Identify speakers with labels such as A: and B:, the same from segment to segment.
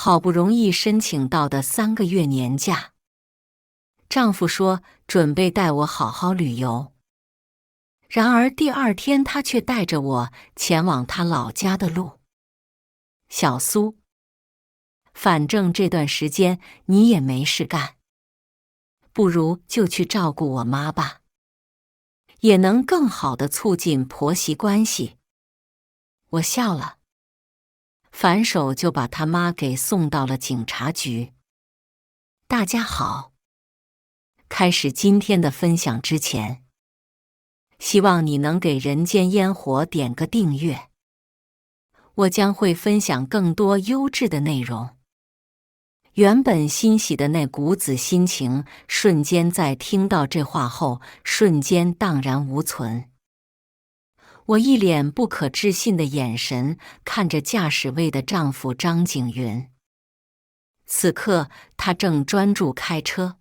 A: 好不容易申请到的3个月年假，丈夫说准备带我好好旅游。然而第2天，他却带着我前往他老家的路。小苏，反正这段时间你也没事干，不如就去照顾我妈吧，也能更好地促进婆媳关系。我笑了，反手就把他妈给送到了警察局。大家好，开始今天的分享之前，希望你能给人间烟火点个订阅，我将会分享更多优质的内容。原本欣喜的那股子心情，瞬间在听到这话后，瞬间荡然无存。我一脸不可置信的眼神看着驾驶位的丈夫张景云。此刻他正专注开车，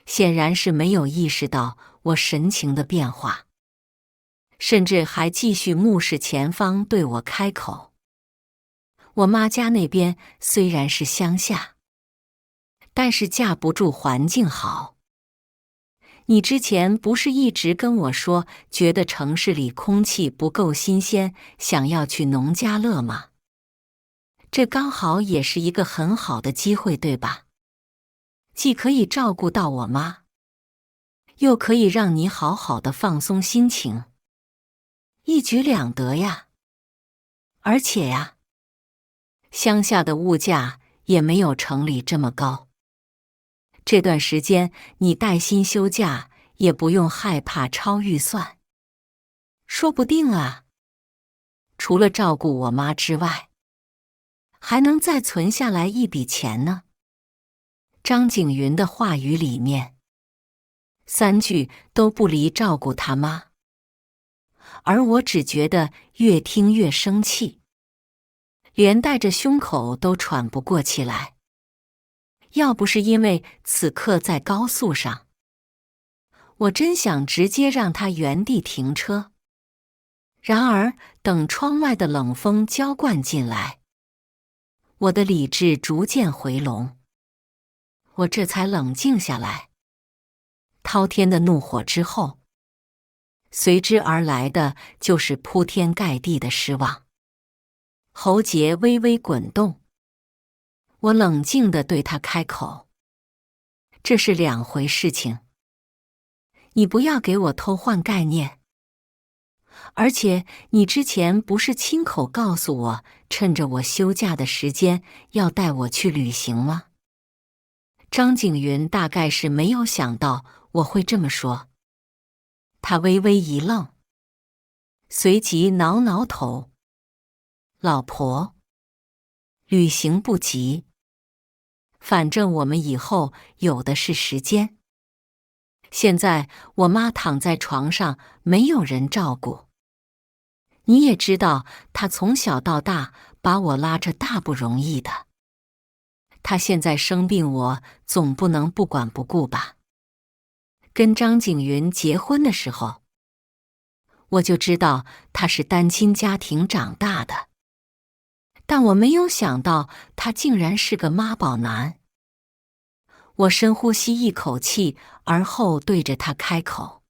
A: 显然是没有意识到我神情的变化，甚至还继续目视前方对我开口。我妈家那边虽然是乡下，但是架不住环境好。你之前不是一直跟我说，觉得城市里空气不够新鲜，想要去农家乐吗？这刚好也是一个很好的机会，对吧？既可以照顾到我妈，又可以让你好好的放松心情，一举两得呀。而且呀，乡下的物价也没有城里这么高。这段时间你带薪休假，也不用害怕超预算。说不定啊，除了照顾我妈之外，还能再存下来一笔钱呢。张景云的话语里面，3句都不离照顾他妈，而我只觉得越听越生气，连带着胸口都喘不过气来。要不是因为此刻在高速上，我真想直接让他原地停车。然而等窗外的冷风浇灌进来，我的理智逐渐回笼，我这才冷静下来。滔天的怒火之后，随之而来的就是铺天盖地的失望。喉结微微滚动，我冷静地对他开口：这是2回事情，你不要给我偷换概念。而且你之前不是亲口告诉我，趁着我休假的时间要带我去旅行吗？张景云大概是没有想到我会这么说，他微微一愣，随即挠挠头：老婆，旅行不急，反正我们以后有的是时间。现在我妈躺在床上，没有人照顾。你也知道，她从小到大把我拉着大不容易的。她现在生病，我总不能不管不顾吧？跟张景云结婚的时候，我就知道他是单亲家庭长大的，但我没有想到他竟然是个妈宝男。我深呼吸一口气，而后对着他开口：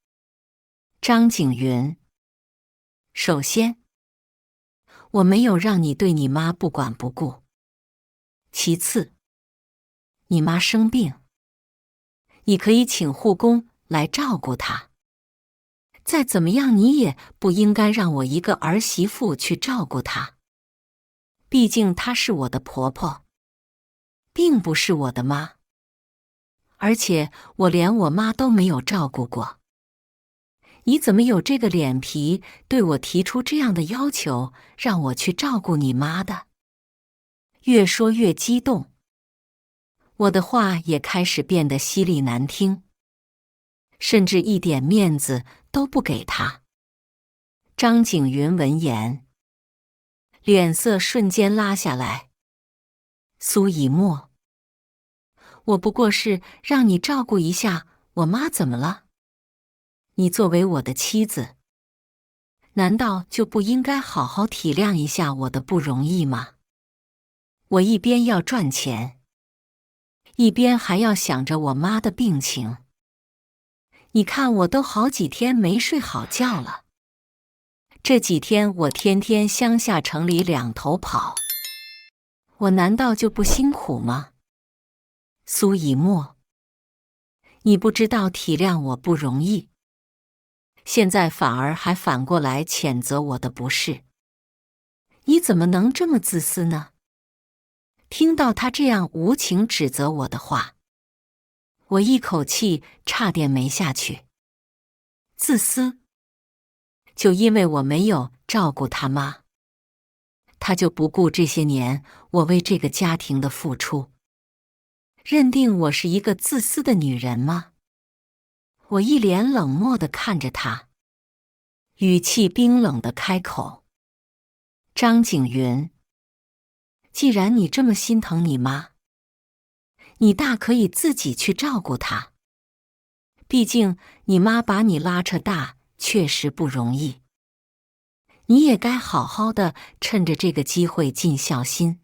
A: 张景云，首先，我没有让你对你妈不管不顾。其次，你妈生病，你可以请护工来照顾她。再怎么样，你也不应该让我一个儿媳妇去照顾她。毕竟她是我的婆婆，并不是我的妈。而且我连我妈都没有照顾过。你怎么有这个脸皮对我提出这样的要求，让我去照顾你妈的？越说越激动，我的话也开始变得犀利难听，甚至一点面子都不给他。张景云闻言，脸色瞬间拉下来。苏以沫，我不过是让你照顾一下我妈，怎么了？你作为我的妻子，难道就不应该好好体谅一下我的不容易吗？我一边要赚钱，一边还要想着我妈的病情。你看，我都好几天没睡好觉了。这几天我天天乡下城里两头跑，我难道就不辛苦吗？苏以沫，你不知道体谅我不容易，现在反而还反过来谴责我的不是。你怎么能这么自私呢？听到他这样无情指责我的话，我一口气差点没下去。自私？就因为我没有照顾他妈，他就不顾这些年我为这个家庭的付出，认定我是一个自私的女人吗？我一脸冷漠地看着他，语气冰冷地开口：张景云，既然你这么心疼你妈，你大可以自己去照顾她。毕竟你妈把你拉扯大，确实不容易。你也该好好的趁着这个机会尽孝心。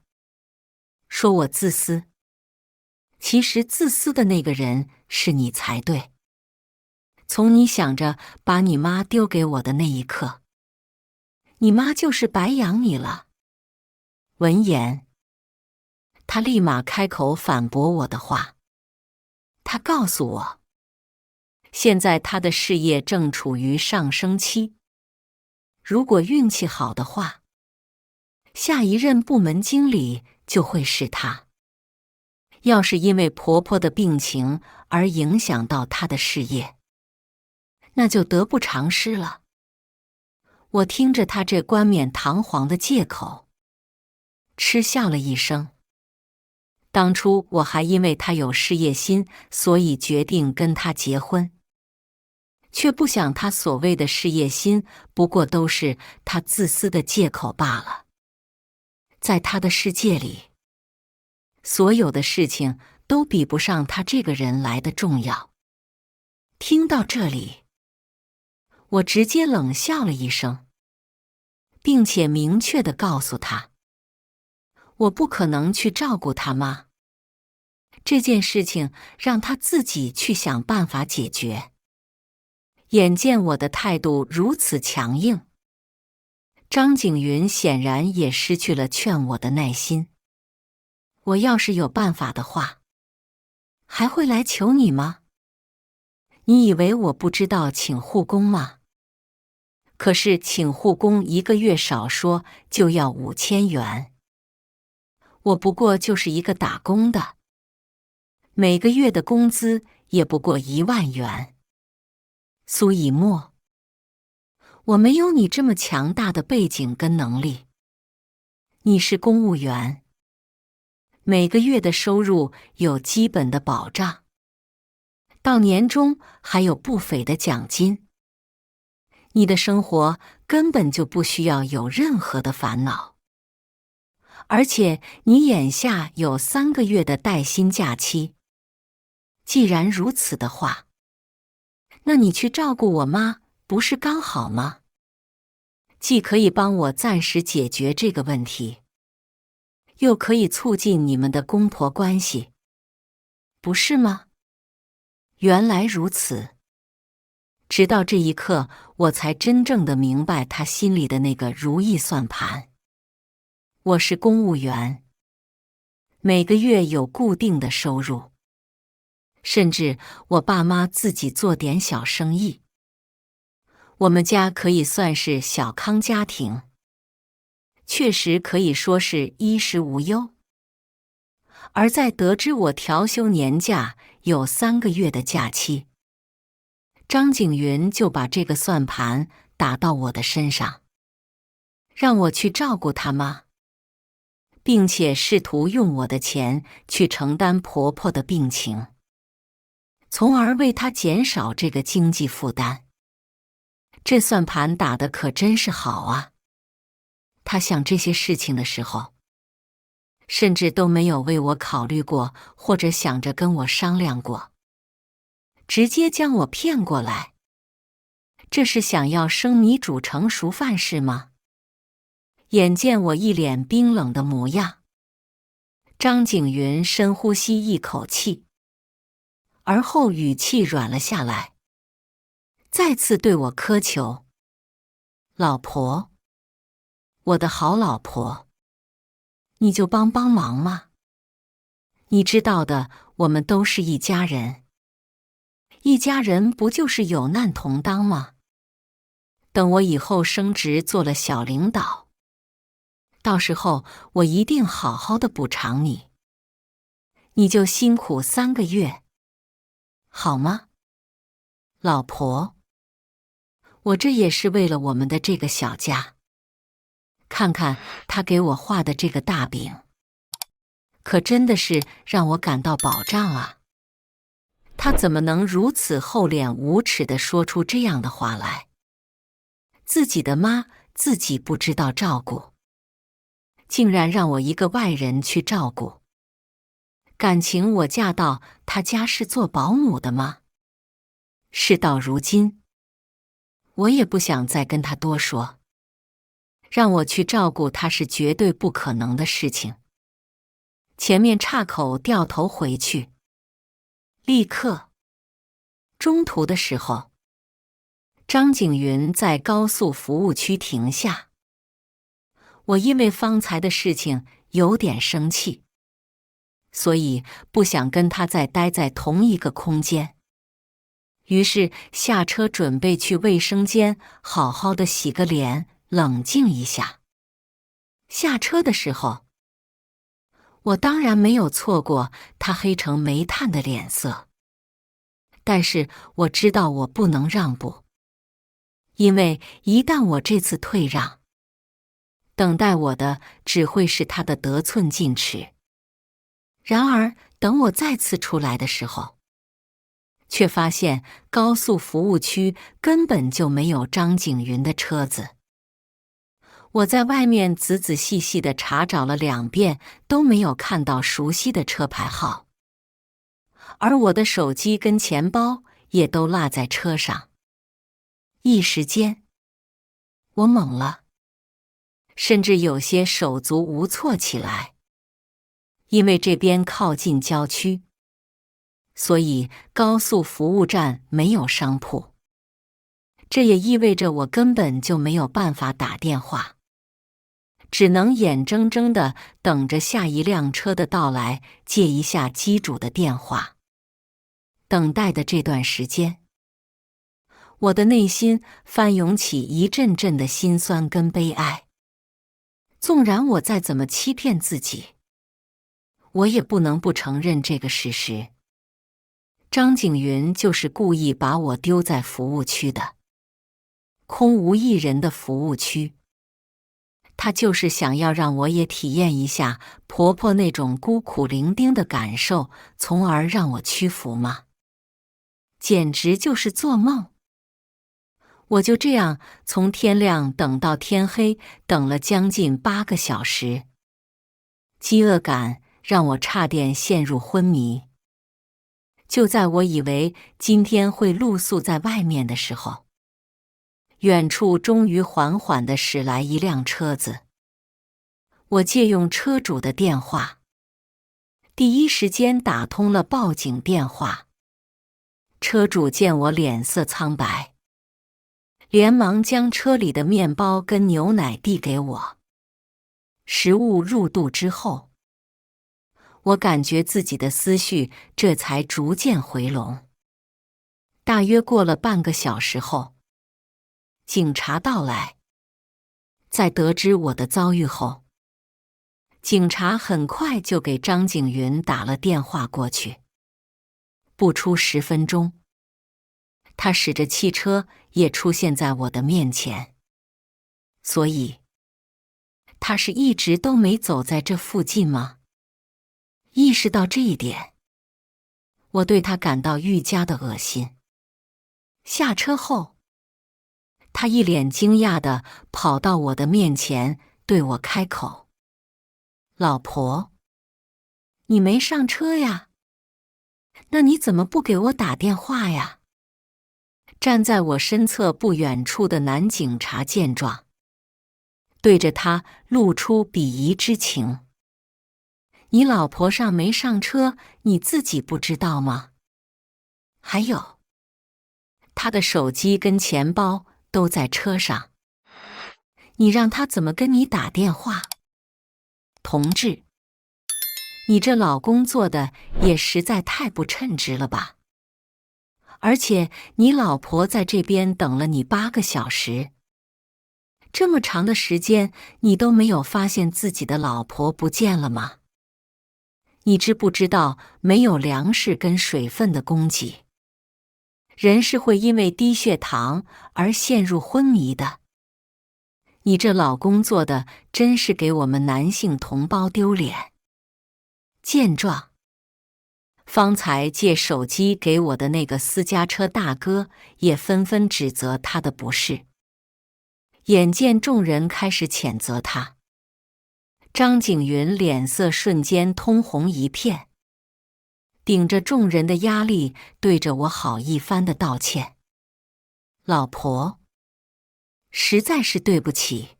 A: 说我自私，其实自私的那个人是你才对。从你想着把你妈丢给我的那一刻，你妈就是白养你了。闻言，他立马开口反驳我的话。他告诉我，现在他的事业正处于上升期，如果运气好的话，下一任部门经理就会是他。要是因为婆婆的病情而影响到他的事业，那就得不偿失了。我听着他这冠冕堂皇的借口，嗤笑了一声。当初我还因为他有事业心，所以决定跟他结婚，却不想他所谓的事业心，不过都是他自私的借口罢了。在他的世界里，所有的事情都比不上他这个人来的重要。听到这里，我直接冷笑了一声，并且明确地告诉他，我不可能去照顾他妈。这件事情让他自己去想办法解决。眼见我的态度如此强硬，张景云显然也失去了劝我的耐心。我要是有办法的话，还会来求你吗？你以为我不知道请护工吗？可是请护工一个月少说就要5000元，我不过就是一个打工的，每个月的工资也不过1万元。苏以沫，我没有你这么强大的背景跟能力。你是公务员，每个月的收入有基本的保障，到年终还有不菲的奖金。你的生活根本就不需要有任何的烦恼。而且你眼下有3个月的带薪假期。既然如此的话，那你去照顾我妈不是刚好吗？既可以帮我暂时解决这个问题，又可以促进你们的公婆关系，不是吗？原来如此。直到这一刻，我才真正的明白他心里的那个如意算盘。我是公务员，每个月有固定的收入，甚至我爸妈自己做点小生意。我们家可以算是小康家庭，确实可以说是衣食无忧。而在得知我调休年假有3个月的假期，张景云就把这个算盘打到我的身上，让我去照顾他妈，并且试图用我的钱去承担婆婆的病情，从而为她减少这个经济负担。这算盘打得可真是好啊！他想这些事情的时候，甚至都没有为我考虑过，或者想着跟我商量过，直接将我骗过来。这是想要生米煮成熟饭是吗？眼见我一脸冰冷的模样，张景云深呼吸一口气，而后语气软了下来，再次对我苛求：“老婆，我的好老婆，你就帮帮忙嘛！你知道的，我们都是一家人，一家人不就是有难同当吗？等我以后升职做了小领导，到时候我一定好好的补偿你，你就辛苦3个月，好吗？老婆，我这也是为了我们的这个小家。看看他给我画的这个大饼，可真的是让我感到保障啊！他怎么能如此厚脸无耻地说出这样的话来？自己的妈自己不知道照顾，竟然让我一个外人去照顾。感情我嫁到他家是做保姆的吗？事到如今，我也不想再跟他多说。让我去照顾他是绝对不可能的事情。前面岔口掉头回去，立刻。中途的时候，张景云在高速服务区停下。我因为方才的事情有点生气，所以不想跟他再待在同一个空间。于是下车准备去卫生间好好的洗个脸，冷静一下。下车的时候，我当然没有错过他黑成煤炭的脸色，但是我知道我不能让步，因为一旦我这次退让，等待我的只会是他的得寸进尺。然而等我再次出来的时候，却发现高速服务区根本就没有张景云的车子。我在外面仔仔细细地查找了2遍，都没有看到熟悉的车牌号，而我的手机跟钱包也都落在车上。一时间，我懵了，甚至有些手足无措起来。因为这边靠近郊区，所以高速服务站没有商铺，这也意味着我根本就没有办法打电话，只能眼睁睁地等着下一辆车的到来，接一下机主的电话。等待的这段时间，我的内心翻涌起一阵阵的心酸跟悲哀。纵然我再怎么欺骗自己，我也不能不承认这个事实。张景云就是故意把我丢在服务区的，空无一人的服务区。他就是想要让我也体验一下婆婆那种孤苦伶仃的感受，从而让我屈服吗？简直就是做梦。我就这样从天亮等到天黑，等了将近8个小时。饥饿感让我差点陷入昏迷。就在我以为今天会露宿在外面的时候，远处终于缓缓地驶来一辆车子。我借用车主的电话，第一时间打通了报警电话。车主见我脸色苍白，连忙将车里的面包跟牛奶递给我。食物入肚之后，我感觉自己的思绪这才逐渐回笼。大约过了半个小时后，警察到来。在得知我的遭遇后，警察很快就给张景云打了电话过去。不出10分钟，他驶着汽车也出现在我的面前。所以，他是一直都没走在这附近吗？意识到这一点，我对他感到愈加的恶心。下车后，他一脸惊讶地跑到我的面前，对我开口：“老婆，你没上车呀？那你怎么不给我打电话呀？”站在我身侧不远处的男警察见状，对着他露出鄙夷之情：“你老婆上没上车，你自己不知道吗？还有，她的手机跟钱包都在车上，你让她怎么跟你打电话？同志，你这老公做的也实在太不称职了吧！而且你老婆在这边等了你8个小时，这么长的时间，你都没有发现自己的老婆不见了吗？你知不知道，没有粮食跟水分的供给，人是会因为低血糖而陷入昏迷的。你这老公做的真是给我们男性同胞丢脸。见状，方才借手机给我的那个私家车大哥也纷纷指责他的不是。眼见众人开始谴责他，张景云脸色瞬间通红一片，顶着众人的压力，对着我好一番的道歉：“老婆，实在是对不起，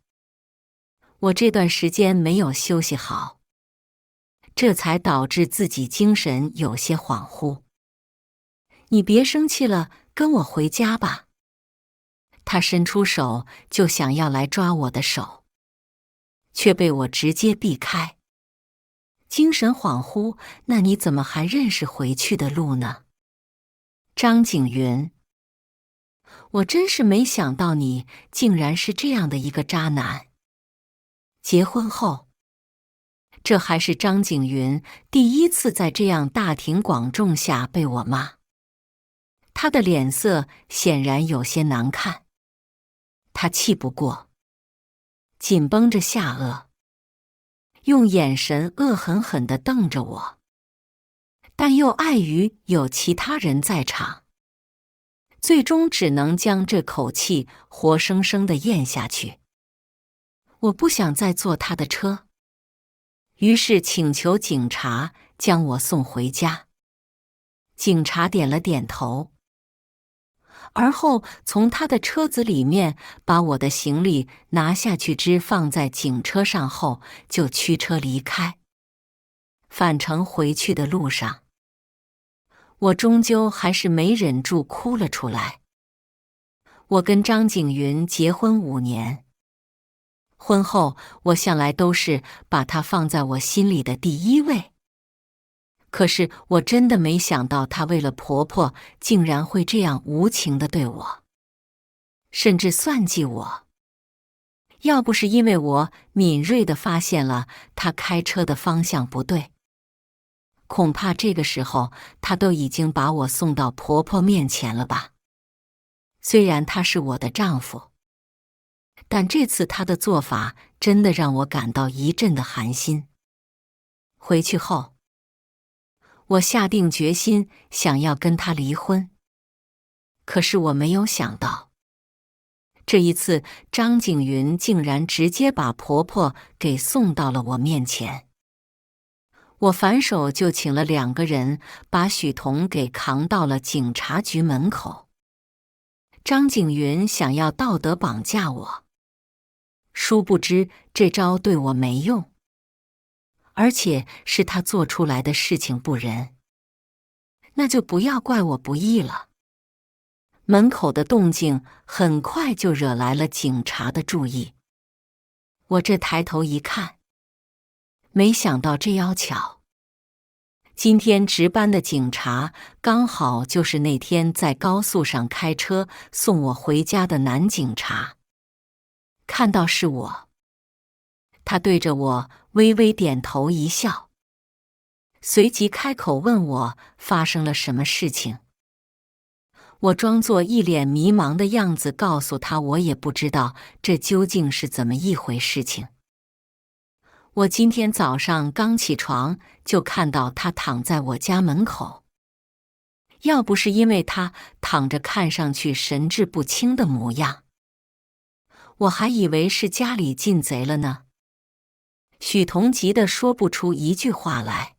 A: 我这段时间没有休息好，这才导致自己精神有些恍惚。你别生气了，跟我回家吧。”他伸出手就想要来抓我的手，却被我直接避开。精神恍惚，那你怎么还认识回去的路呢？张景云，我真是没想到你竟然是这样的一个渣男。结婚后，这还是张景云第一次在这样大庭广众下被我骂，他的脸色显然有些难看。他气不过，紧绷着下颚，用眼神恶狠狠地瞪着我，但又碍于有其他人在场，最终只能将这口气活生生地咽下去。我不想再坐他的车，于是请求警察将我送回家。警察点了点头，而后从他的车子里面把我的行李拿下去之放在警车上后，就驱车离开。返程回去的路上，我终究还是没忍住哭了出来。我跟张景云结婚5年，婚后我向来都是把她放在我心里的第1位。可是我真的没想到，她为了婆婆竟然会这样无情地对我，甚至算计我。要不是因为我敏锐地发现了她开车的方向不对，恐怕这个时候她都已经把我送到婆婆面前了吧。虽然他是我的丈夫，但这次他的做法真的让我感到一阵的寒心。回去后，我下定决心想要跟他离婚。可是我没有想到，这一次张景云竟然直接把婆婆给送到了我面前。我反手就请了2个人把许彤给扛到了警察局门口。张景云想要道德绑架我，殊不知这招对我没用，而且是他做出来的事情不仁，那就不要怪我不义了。门口的动静很快就惹来了警察的注意。我这抬头一看，没想到这要巧，今天值班的警察刚好就是那天在高速上开车送我回家的男警察。看到是我，他对着我微微点头一笑，随即开口问我发生了什么事情。我装作一脸迷茫的样子告诉他，我也不知道这究竟是怎么一回事情。我今天早上刚起床就看到他躺在我家门口，要不是因为他躺着看上去神志不清的模样，我还以为是家里进贼了呢。许彤急得说不出一句话来，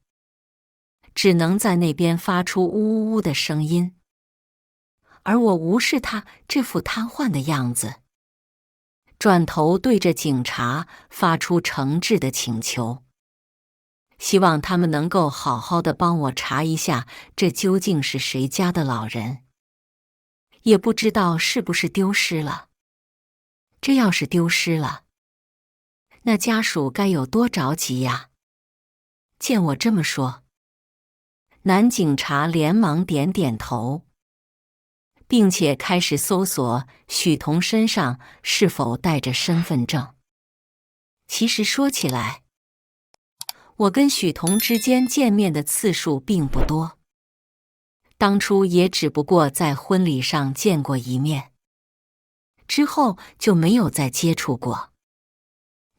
A: 只能在那边发出呜呜呜的声音。而我无视他这副瘫痪的样子，转头对着警察发出诚挚的请求：希望他们能够好好的帮我查一下，这究竟是谁家的老人。也不知道是不是丢失了。这要是丢失了，那家属该有多着急呀！见我这么说，男警察连忙点点头，并且开始搜索许彤身上是否带着身份证。其实说起来，我跟许彤之间见面的次数并不多，当初也只不过在婚礼上见过一面，之后就没有再接触过，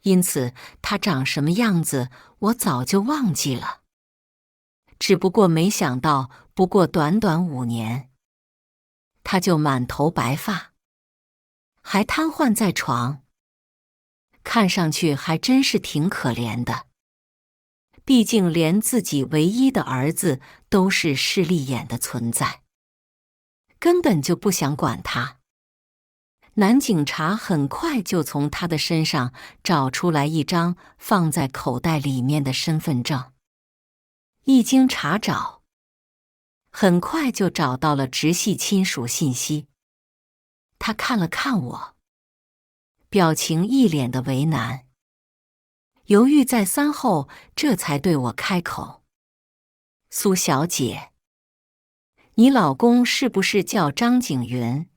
A: 因此他长什么样子我早就忘记了。只不过没想到，不过短短5年，他就满头白发，还瘫痪在床，看上去还真是挺可怜的。毕竟连自己唯一的儿子都是势利眼的存在，根本就不想管他。男警察很快就从他的身上找出来一张放在口袋里面的身份证，一经查找，很快就找到了直系亲属信息。他看了看我，表情一脸的为难，犹豫再三后，这才对我开口：“苏小姐，你老公是不是叫张景云？”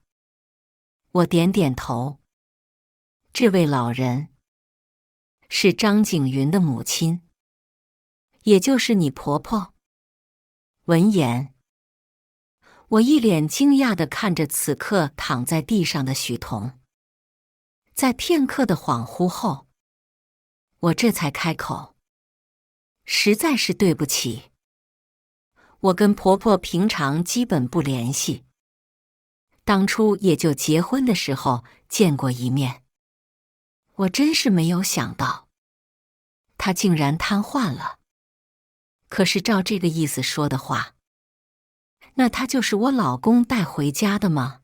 A: 我点点头。这位老人是张景云的母亲，也就是你婆婆。闻言，我一脸惊讶地看着此刻躺在地上的许彤。在片刻的恍惚后，我这才开口：“实在是对不起，我跟婆婆平常基本不联系，当初也就结婚的时候见过一面。我真是没有想到，她竟然瘫痪了。可是照这个意思说的话，那她就是我老公带回家的吗？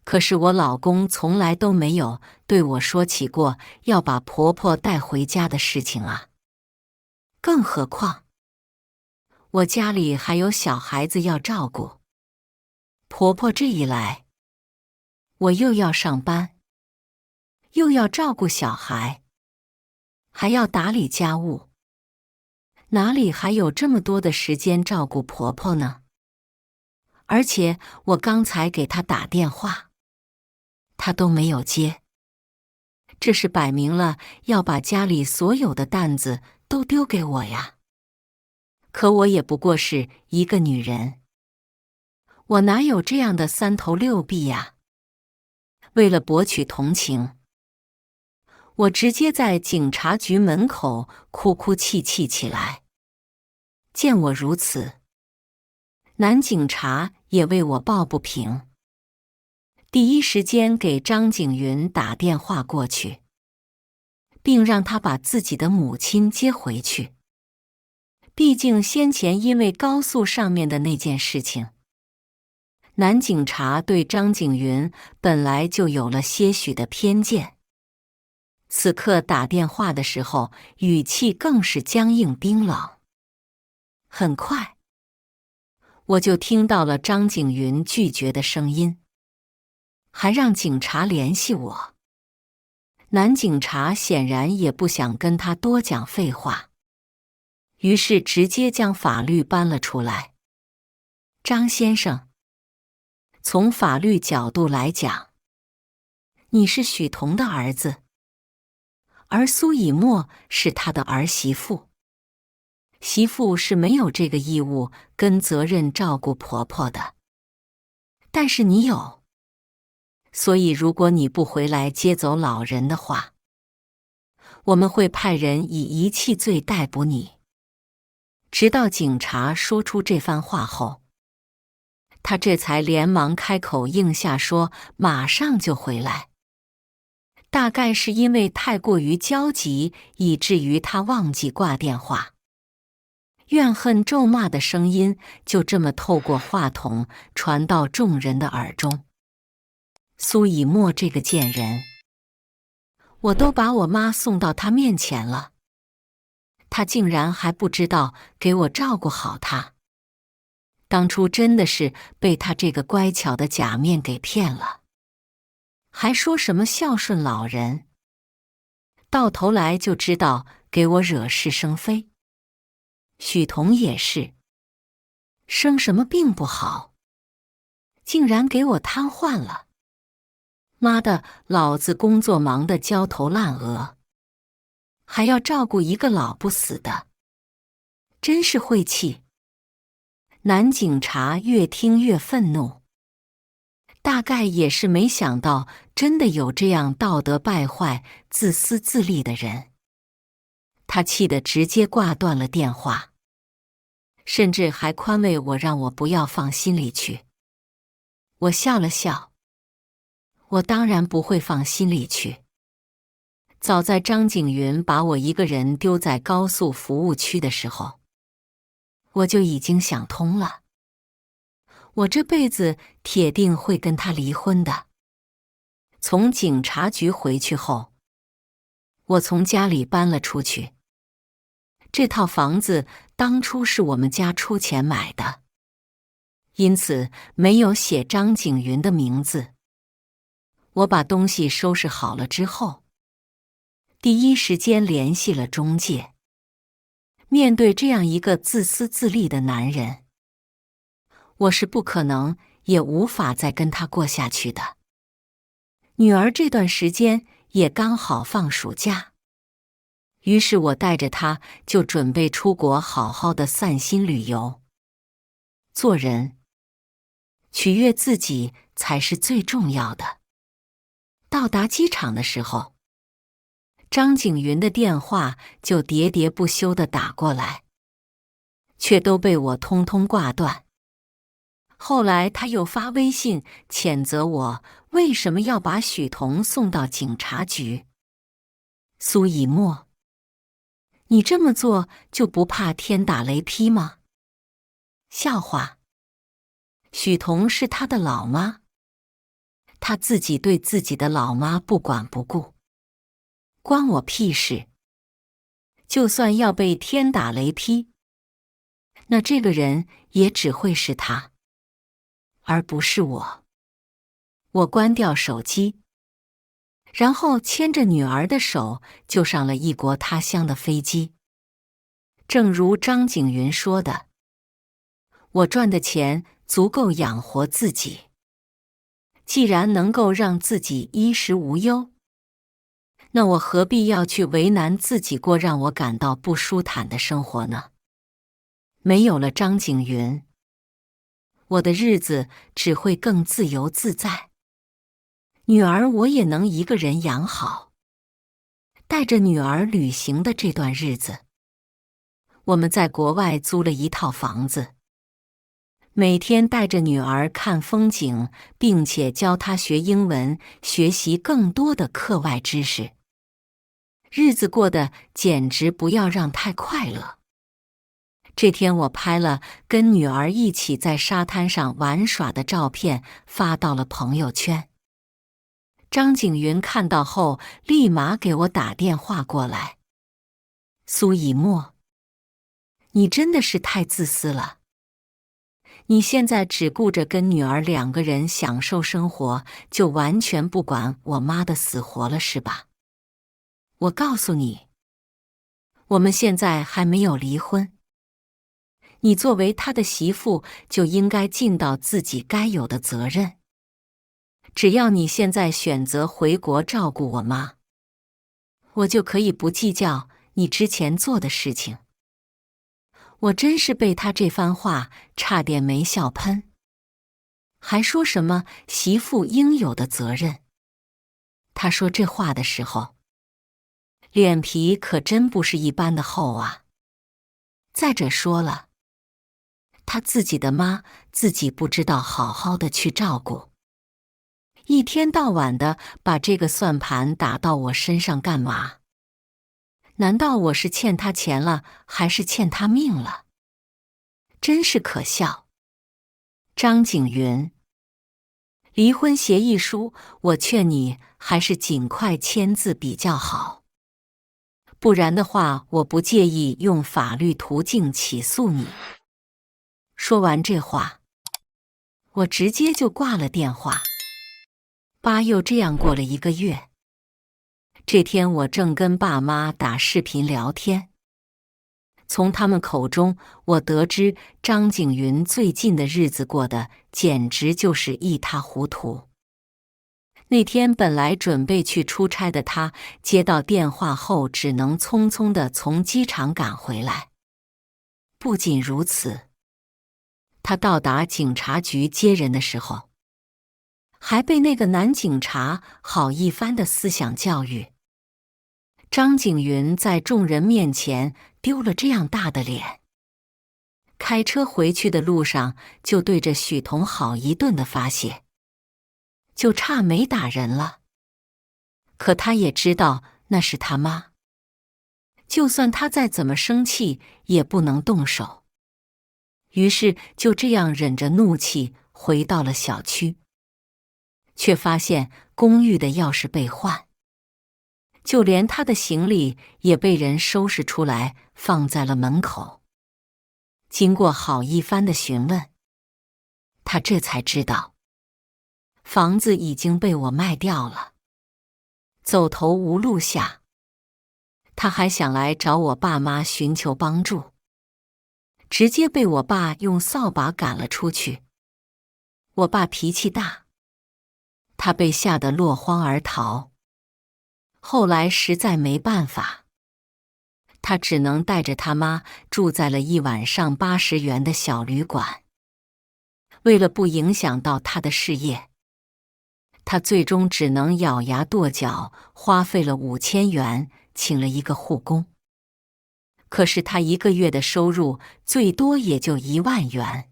A: 可是我老公从来都没有对我说起过要把婆婆带回家的事情啊。更何况，我家里还有小孩子要照顾。婆婆这一来，我又要上班，又要照顾小孩，还要打理家务，哪里还有这么多的时间照顾婆婆呢？而且我刚才给她打电话，她都没有接，这是摆明了要把家里所有的担子都丢给我呀。可我也不过是一个女人，我哪有这样的三头六臂呀？为了博取同情，我直接在警察局门口哭哭泣泣起来。见我如此，男警察也为我抱不平，第一时间给张景云打电话过去，并让他把自己的母亲接回去。毕竟先前因为高速上面的那件事情，男警察对张景云本来就有了些许的偏见，此刻打电话的时候语气更是僵硬冰冷。很快，我就听到了张景云拒绝的声音，还让警察联系我。男警察显然也不想跟他多讲废话，于是直接将法律搬了出来。张先生，从法律角度来讲，你是许彤的儿子，而苏以沫是他的儿媳妇。媳妇是没有这个义务跟责任照顾婆婆的，但是你有。所以如果你不回来接走老人的话，我们会派人以遗弃罪逮捕你。直到警察说出这番话后，他这才连忙开口应下说马上就回来。大概是因为太过于焦急，以至于他忘记挂电话。怨恨咒骂的声音就这么透过话筒传到众人的耳中。苏以沫这个贱人，我都把我妈送到他面前了，他竟然还不知道给我照顾好他。当初真的是被他这个乖巧的假面给骗了，还说什么孝顺老人，到头来就知道给我惹是生非。许彤也是，生什么病不好，竟然给我瘫痪了。妈的，老子工作忙得焦头烂额，还要照顾一个老不死的，真是晦气。男警察越听越愤怒，大概也是没想到真的有这样道德败坏、自私自利的人。他气得直接挂断了电话，甚至还宽慰我，让我不要放心里去。我笑了笑，我当然不会放心里去。早在张景云把我一个人丢在高速服务区的时候，我就已经想通了，我这辈子铁定会跟他离婚的。从警察局回去后，我从家里搬了出去。这套房子当初是我们家出钱买的，因此没有写张景云的名字。我把东西收拾好了之后，第一时间联系了中介。面对这样一个自私自利的男人，我是不可能也无法再跟他过下去的。女儿这段时间也刚好放暑假，于是我带着她就准备出国好好的散心旅游。做人，取悦自己才是最重要的。到达机场的时候，张景云的电话就喋喋不休地打过来，却都被我通通挂断。后来他又发微信谴责我为什么要把许彤送到警察局。苏以沫，你这么做就不怕天打雷劈吗？笑话，许彤是他的老妈，他自己对自己的老妈不管不顾，关我屁事。就算要被天打雷劈，那这个人也只会是他，而不是我。我关掉手机，然后牵着女儿的手就上了异国他乡的飞机。正如张景云说的，我赚的钱足够养活自己，既然能够让自己衣食无忧，那我何必要去为难自己过让我感到不舒坦的生活呢？没有了张景云，我的日子只会更自由自在。女儿我也能一个人养好。带着女儿旅行的这段日子，我们在国外租了一套房子，每天带着女儿看风景，并且教她学英文，学习更多的课外知识。日子过得简直不要让太快乐。这天我拍了跟女儿一起在沙滩上玩耍的照片，发到了朋友圈。张景云看到后，立马给我打电话过来。苏以沫，你真的是太自私了。你现在只顾着跟女儿两个人享受生活，就完全不管我妈的死活了是吧？我告诉你，我们现在还没有离婚。你作为她的媳妇，就应该尽到自己该有的责任。只要你现在选择回国照顾我妈，我就可以不计较你之前做的事情。我真是被他这番话差点没笑喷，还说什么媳妇应有的责任。他说这话的时候，脸皮可真不是一般的厚啊。再者说了，他自己的妈自己不知道好好的去照顾，一天到晚的把这个算盘打到我身上干嘛？难道我是欠他钱了，还是欠他命了？真是可笑。张景云，离婚协议书，我劝你还是尽快签字比较好。不然的话，我不介意用法律途径起诉你。”说完这话，我直接就挂了电话。又这样过了1个月。这天我正跟爸妈打视频聊天，从他们口中我得知张景云最近的日子过得简直就是一塌糊涂。那天本来准备去出差的他，接到电话后只能匆匆地从机场赶回来。不仅如此，他到达警察局接人的时候，还被那个男警察好一番的思想教育。张景云在众人面前丢了这样大的脸，开车回去的路上就对着许彤好一顿的发泄，就差没打人了。可他也知道那是他妈，就算他再怎么生气也不能动手。于是就这样忍着怒气回到了小区，却发现公寓的钥匙被换，就连他的行李也被人收拾出来放在了门口。经过好一番的询问，他这才知道房子已经被我卖掉了。走投无路下，他还想来找我爸妈寻求帮助，直接被我爸用扫把赶了出去。我爸脾气大，他被吓得落荒而逃。后来实在没办法，他只能带着他妈住在了一晚上80元的小旅馆。为了不影响到他的事业，他最终只能咬牙跺脚，花费了5000元请了一个护工。可是他1个月的收入最多也就1万元，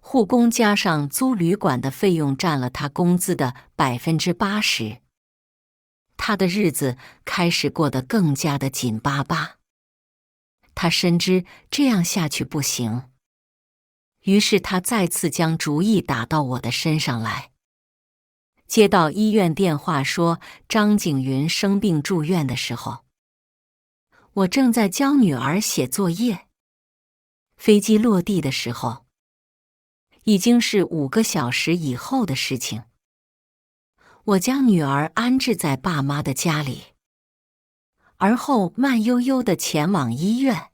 A: 护工加上租旅馆的费用占了他工资的80%。他的日子开始过得更加的紧巴巴。他深知这样下去不行，于是他再次将主意打到我的身上来。接到医院电话说张景云生病住院的时候，我正在教女儿写作业。飞机落地的时候，已经是5个小时以后的事情。我将女儿安置在爸妈的家里，而后慢悠悠地前往医院。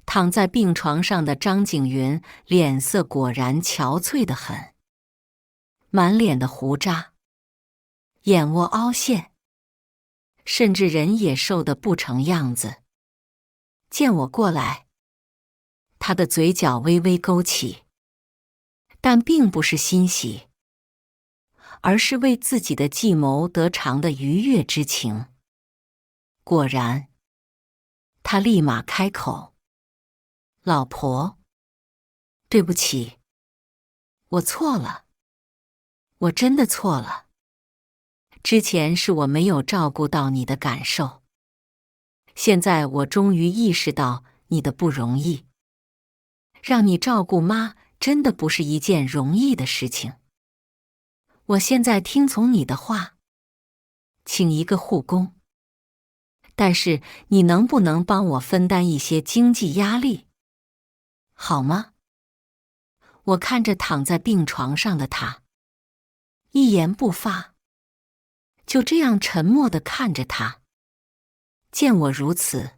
A: 躺在病床上的张景云脸色果然憔悴得很，满脸的胡渣，眼窝凹陷，甚至人也瘦得不成样子。见我过来，他的嘴角微微勾起，但并不是欣喜，而是为自己的计谋得偿的愉悦之情。果然，他立马开口：“老婆，对不起，我错了，我真的错了。之前是我没有照顾到你的感受，现在我终于意识到你的不容易。让你照顾妈真的不是一件容易的事情。我现在听从你的话，请一个护工。但是你能不能帮我分担一些经济压力，好吗？”我看着躺在病床上的他，一言不发，就这样沉默地看着他。见我如此，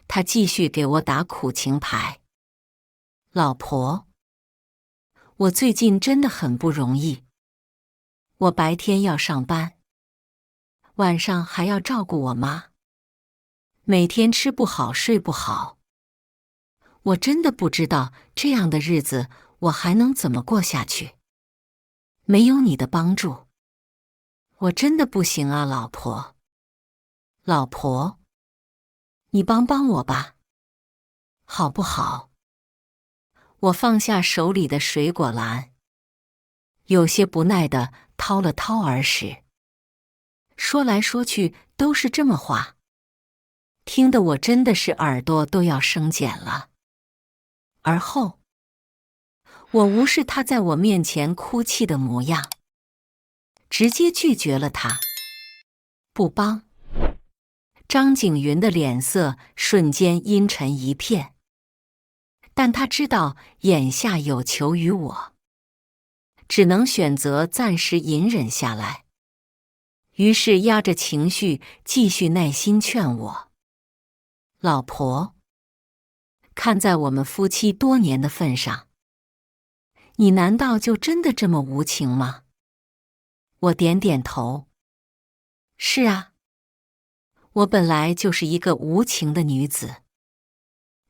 A: 他继续给我打苦情牌：“老婆，我最近真的很不容易。我白天要上班，晚上还要照顾我妈，每天吃不好睡不好。我真的不知道这样的日子我还能怎么过下去。没有你的帮助，我真的不行啊，老婆。老婆，你帮帮我吧，好不好？”我放下手里的水果篮，有些不耐地掏了掏耳屎。说来说去都是这么话，听得我真的是耳朵都要生茧了。而后，我无视他在我面前哭泣的模样，直接拒绝了他，不帮。张景云的脸色瞬间阴沉一片，但他知道眼下有求于我，只能选择暂时隐忍下来。于是压着情绪继续耐心劝我：老婆，看在我们夫妻多年的份上，你难道就真的这么无情吗？我点点头。是啊，我本来就是一个无情的女子。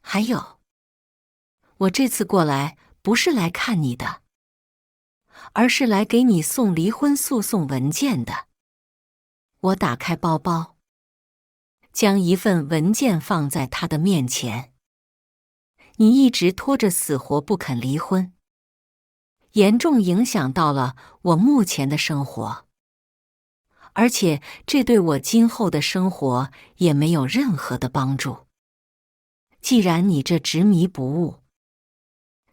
A: 还有，我这次过来不是来看你的，而是来给你送离婚诉讼文件的。我打开包包，将一份文件放在他的面前。你一直拖着死活不肯离婚，严重影响到了我目前的生活，而且这对我今后的生活也没有任何的帮助。既然你这执迷不悟，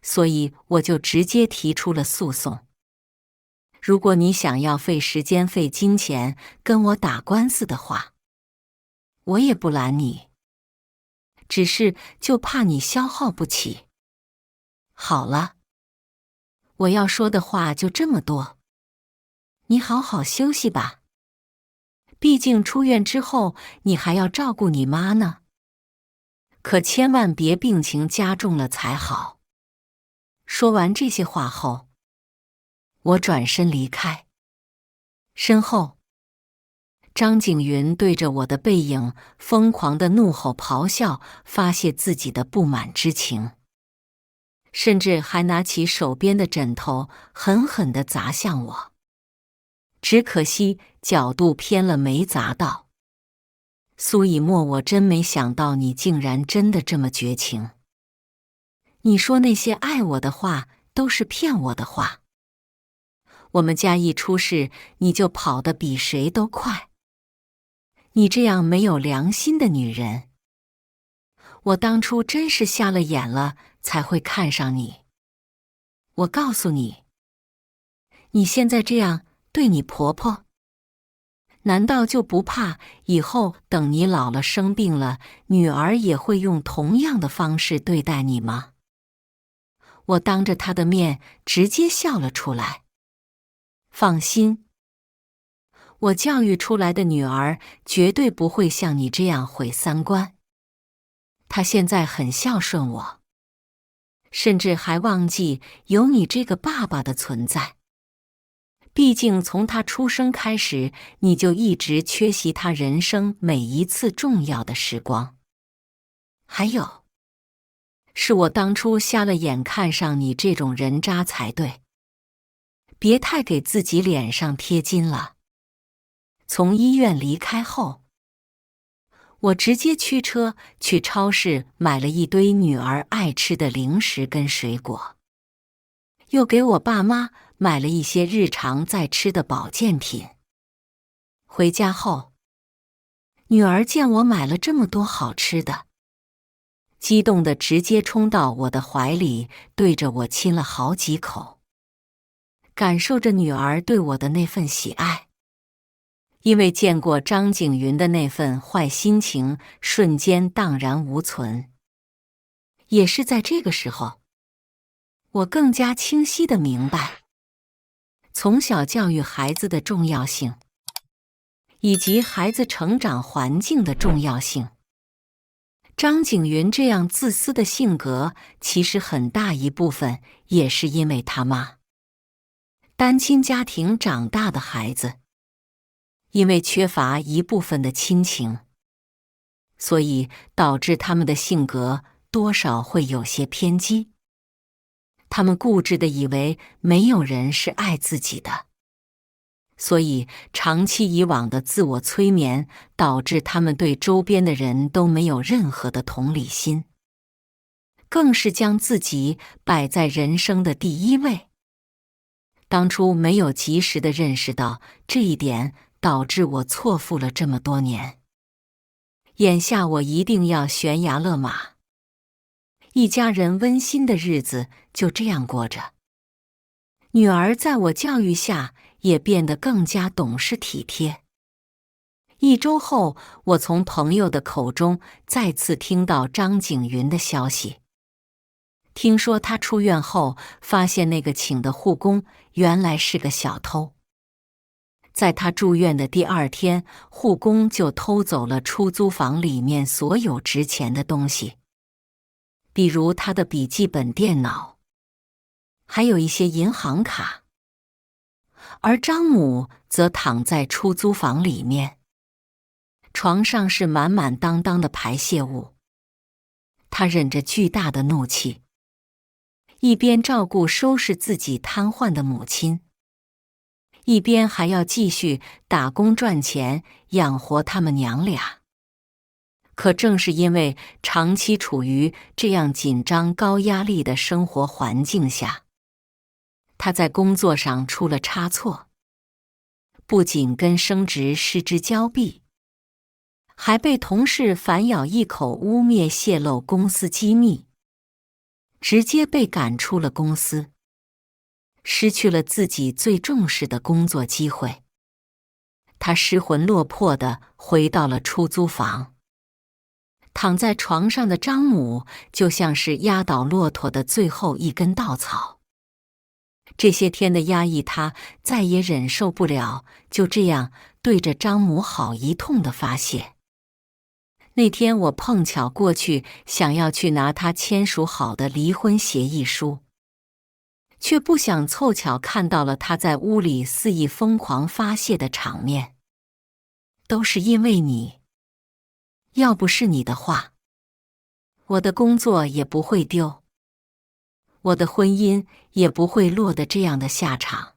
A: 所以我就直接提出了诉讼。如果你想要费时间费金钱跟我打官司的话，我也不拦你，只是就怕你消耗不起。好了，我要说的话就这么多，你好好休息吧。毕竟出院之后你还要照顾你妈呢，可千万别病情加重了才好。说完这些话后，我转身离开。身后，张景云对着我的背影疯狂地怒吼咆哮，发泄自己的不满之情，甚至还拿起手边的枕头狠狠地砸向我。只可惜角度偏了，没砸到。苏以沫，我真没想到你竟然真的这么绝情。你说那些爱我的话都是骗我的话。我们家一出事，你就跑得比谁都快。你这样没有良心的女人，我当初真是瞎了眼了，才会看上你。我告诉你，你现在这样对你婆婆，难道就不怕以后等你老了生病了，女儿也会用同样的方式对待你吗？我当着她的面直接笑了出来。放心，我教育出来的女儿绝对不会像你这样毁三观。她现在很孝顺我，甚至还忘记有你这个爸爸的存在。毕竟从她出生开始，你就一直缺席她人生每一次重要的时光。还有，是我当初瞎了眼看上你这种人渣才对。别太给自己脸上贴金了。从医院离开后，我直接驱车去超市买了一堆女儿爱吃的零食跟水果，又给我爸妈买了一些日常在吃的保健品。回家后，女儿见我买了这么多好吃的，激动地直接冲到我的怀里，对着我亲了好几口。感受着女儿对我的那份喜爱，因为见过张景云的那份坏心情瞬间荡然无存。也是在这个时候，我更加清晰地明白，从小教育孩子的重要性，以及孩子成长环境的重要性。张景云这样自私的性格，其实很大一部分也是因为他妈。单亲家庭长大的孩子，因为缺乏一部分的亲情，所以导致他们的性格多少会有些偏激。他们固执地以为没有人是爱自己的，所以长期以往的自我催眠，导致他们对周边的人都没有任何的同理心，更是将自己摆在人生的第一位。当初没有及时地认识到这一点，导致我错付了这么多年。眼下我一定要悬崖勒马，一家人温馨的日子就这样过着。女儿在我教育下也变得更加懂事体贴， 1周后，我从朋友的口中再次听到张景云的消息。听说他出院后，发现那个请的护工原来是个小偷。在他住院的第2天，护工就偷走了出租房里面所有值钱的东西，比如他的笔记本电脑，还有一些银行卡。而张母则躺在出租房里面，床上是满满当当的排泄物。他忍着巨大的怒气，一边照顾收拾自己瘫痪的母亲，一边还要继续打工赚钱养活他们娘俩。可正是因为长期处于这样紧张高压力的生活环境下，他在工作上出了差错，不仅跟升职失之交臂，还被同事反咬一口污蔑泄露公司机密，直接被赶出了公司，失去了自己最重视的工作机会。他失魂落魄地回到了出租房，躺在床上的张母就像是压倒骆驼的最后一根稻草。这些天的压抑，他再也忍受不了，就这样对着张母好一通的发泄。那天我碰巧过去，想要去拿他签署好的离婚协议书，却不想凑巧看到了他在屋里肆意疯狂发泄的场面。都是因为你，要不是你的话，我的工作也不会丢，我的婚姻也不会落得这样的下场。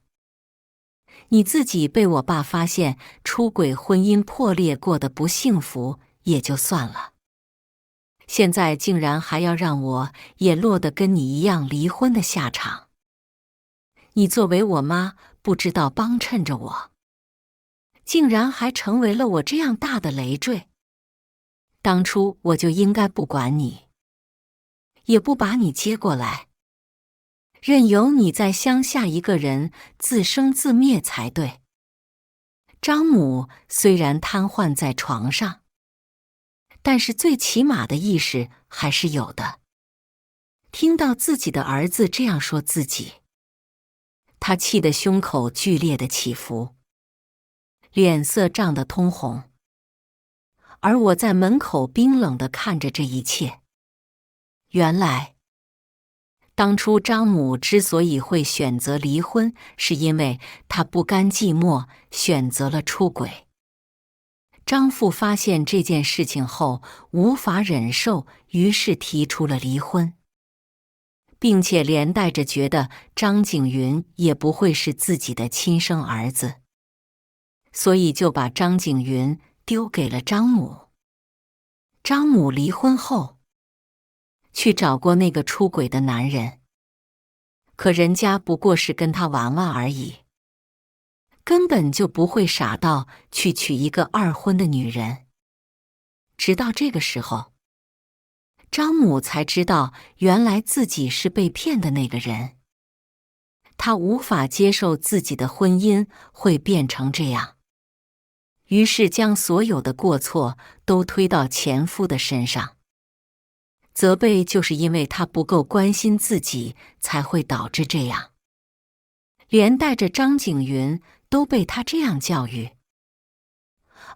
A: 你自己被我爸发现出轨，婚姻破裂过得不幸福也就算了，现在竟然还要让我也落得跟你一样离婚的下场。你作为我妈，不知道帮衬着我，竟然还成为了我这样大的累赘。当初我就应该不管你，也不把你接过来，任由你在乡下一个人自生自灭才对。张母虽然瘫痪在床上，但是最起码的意识还是有的。听到自己的儿子这样说自己，他气得胸口剧烈的起伏，脸色涨得通红。而我在门口冰冷地看着这一切。原来，当初张母之所以会选择离婚，是因为她不甘寂寞，选择了出轨。张父发现这件事情后无法忍受，于是提出了离婚，并且连带着觉得张景云也不会是自己的亲生儿子，所以就把张景云丢给了张母。张母离婚后，去找过那个出轨的男人，可人家不过是跟他玩玩而已，根本就不会傻到去娶一个2婚的女人。直到这个时候，张母才知道原来自己是被骗的那个人。她无法接受自己的婚姻会变成这样，于是将所有的过错都推到前夫的身上，责备就是因为他不够关心自己才会导致这样，连带着张景云都被他这样教育。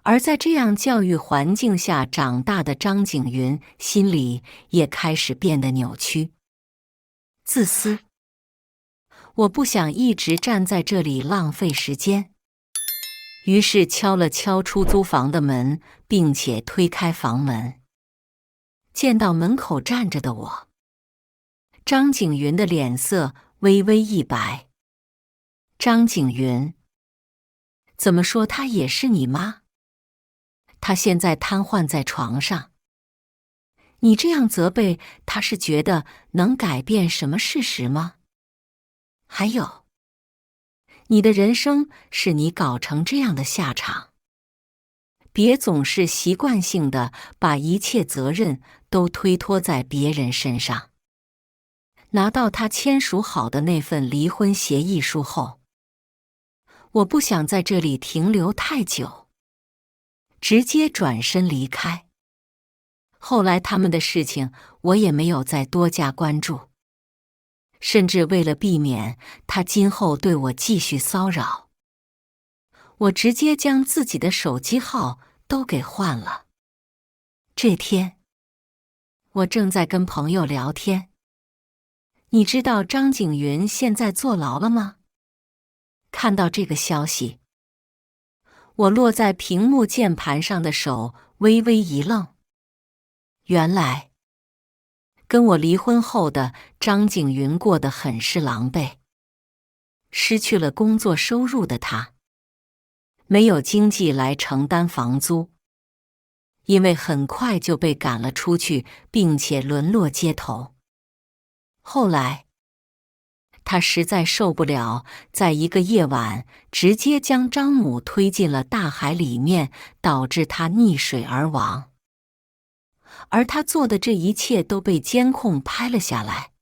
A: 而在这样教育环境下长大的张景云心里也开始变得扭曲、自私。我不想一直站在这里浪费时间，于是敲了敲出租房的门，并且推开房门。见到门口站着的我，张景云的脸色微微一白。张景云，怎么说她也是你妈？她现在瘫痪在床上，你这样责备她，是觉得能改变什么事实吗？还有，你的人生是你搞成这样的下场，别总是习惯性的把一切责任都推脱在别人身上。拿到他签署好的那份离婚协议书后，我不想在这里停留太久，直接转身离开。后来他们的事情我也没有再多加关注，甚至为了避免他今后对我继续骚扰，我直接将自己的手机号都给换了。这天，我正在跟朋友聊天，你知道张景云现在坐牢了吗？看到这个消息，我落在屏幕键盘上的手微微一愣。原来，跟我离婚后的张景云过得很是狼狈，失去了工作收入的他，没有经济来承担房租，因为很快就被赶了出去，并且沦落街头。后来，他实在受不了，在一个夜晚直接将张母推进了大海里面，导致他溺水而亡。而他做的这一切都被监控拍了下来，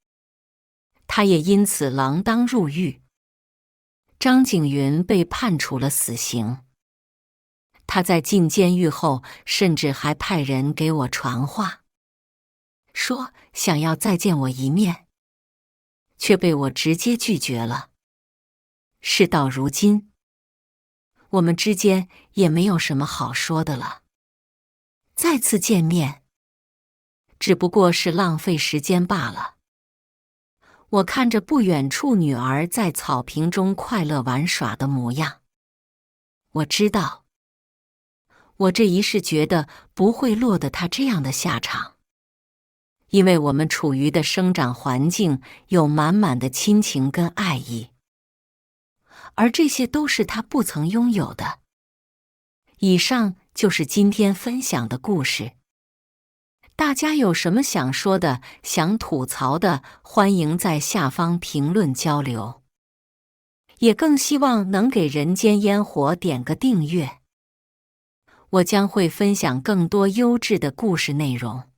A: 他也因此锒铛入狱。张景云被判处了死刑。他在进监狱后，甚至还派人给我传话，说想要再见我一面，却被我直接拒绝了。事到如今，我们之间也没有什么好说的了。再次见面，只不过是浪费时间罢了。我看着不远处女儿在草坪中快乐玩耍的模样，我知道，我这一世觉得不会落得她这样的下场，因为我们处于的生长环境有满满的亲情跟爱意，而这些都是她不曾拥有的。以上就是今天分享的故事。大家有什么想说的、想吐槽的，欢迎在下方评论交流。也更希望能给人间烟火点个订阅，我将会分享更多优质的故事内容。